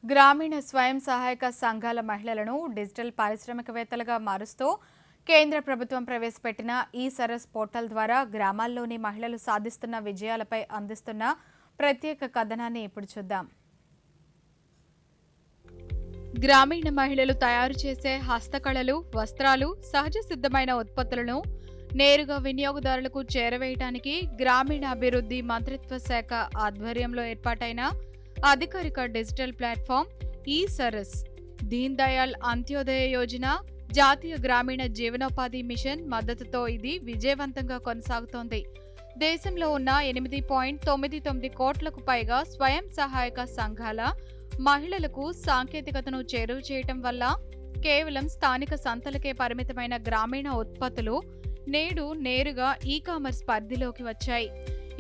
గ్రామీణ స్వయం సహాయక సంఘాల మహిళలను డిజిటల్ పారిశ్రామికవేత్తలుగా మారుస్తూ కేంద్ర ప్రభుత్వం ప్రవేశపెట్టిన ఈ సరస్ పోర్టల్ ద్వారా గ్రామాల్లోని మహిళలు సాధిస్తున్న విజయాలపై అందిస్తున్న ప్రత్యేక కథనాన్ని ఇప్పుడు చూద్దాం. గ్రామీణ మహిళలు తయారు చేసే హస్తకళలు, వస్త్రాలు, సహజ సిద్ధమైన ఉత్పత్తులను నేరుగా వినియోగదారులకు చేరవేయడానికి గ్రామీణాభివృద్ధి మంత్రిత్వ శాఖ ఆధ్వర్యంలో ఏర్పాటైన అధికారిక డిజిటల్ ప్లాట్ఫామ్ ఈ సరస్, దీన్ దయాళ్ అంత్యోదయ యోజన, జాతీయ గ్రామీణ జీవనోపాధి మిషన్ మద్దతుతో ఇది విజయవంతంగా కొనసాగుతోంది. దేశంలో ఉన్న 8.99 కోట్లకు పైగా స్వయం సహాయక సంఘాల మహిళలకు సాంకేతికతను చేరువ చేయటం వల్ల కేవలం స్థానిక సంతలకే పరిమితమైన గ్రామీణ ఉత్పత్తులు నేడు నేరుగా ఈ-కామర్స్ పరిధిలోకి వచ్చాయి.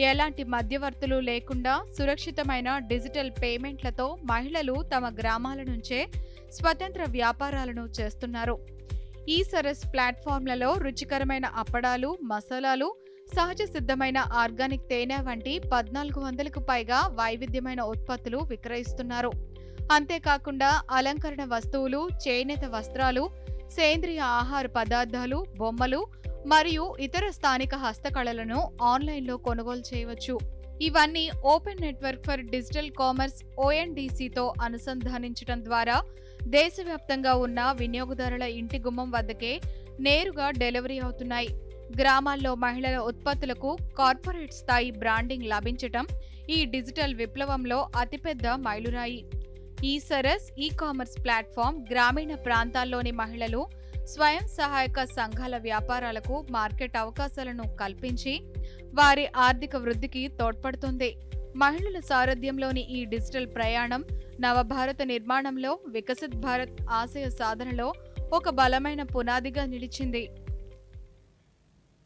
ఎలాంటి మధ్యవర్తులు లేకుండా సురక్షితమైన డిజిటల్ పేమెంట్లతో మహిళలు తమ గ్రామాల నుంచే స్వతంత్ర వ్యాపారాలను చేస్తున్నారు. ఈ సరస్ ప్లాట్ఫామ్లలో రుచికరమైన అప్పడాలు, మసాలాలు, సహజ సిద్ధమైన ఆర్గానిక్ తేనె వంటి 1400కు పైగా వైవిధ్యమైన ఉత్పత్తులు విక్రయిస్తున్నారు. అంతేకాకుండా అలంకరణ వస్తువులు, చేనేత వస్త్రాలు, సేంద్రియ ఆహార పదార్థాలు, బొమ్మలు మరియు ఇతర స్థానిక హస్తకళలను ఆన్లైన్లో కొనుగోలు చేయవచ్చు. ఇవన్నీ open network for digital commerce ONDCతో అనుసంధానించడం ద్వారా దేశవ్యాప్తంగా ఉన్న వినియోగదారుల ఇంటి గుమ్మం వద్దకే నేరుగా డెలివరీ అవుతున్నాయి. గ్రామాల్లో మహిళల ఉత్పత్తులకు కార్పొరేట్ స్థాయి బ్రాండింగ్ లభించటం ఈ డిజిటల్ విప్లవంలో అతిపెద్ద మైలురాయి. ఈ సరస్ ఈ-కామర్స్ ప్లాట్ఫామ్ గ్రామీణ ప్రాంతాల్లోని మహిళలు, స్వయం సహాయక సంఘాల వ్యాపారాలకు మార్కెట్ అవకాశాలను కల్పించి వారి ఆర్థిక వృద్ధికి తోడ్పడుతుంది. మహిళల సారథ్యంలోని ఈ డిజిటల్ ప్రయాణం నవభారత నిర్మాణంలో, వికసిత్ భారత్ ఆశయ సాధనలో ఒక బలమైన పునాదిగా నిలిచింది.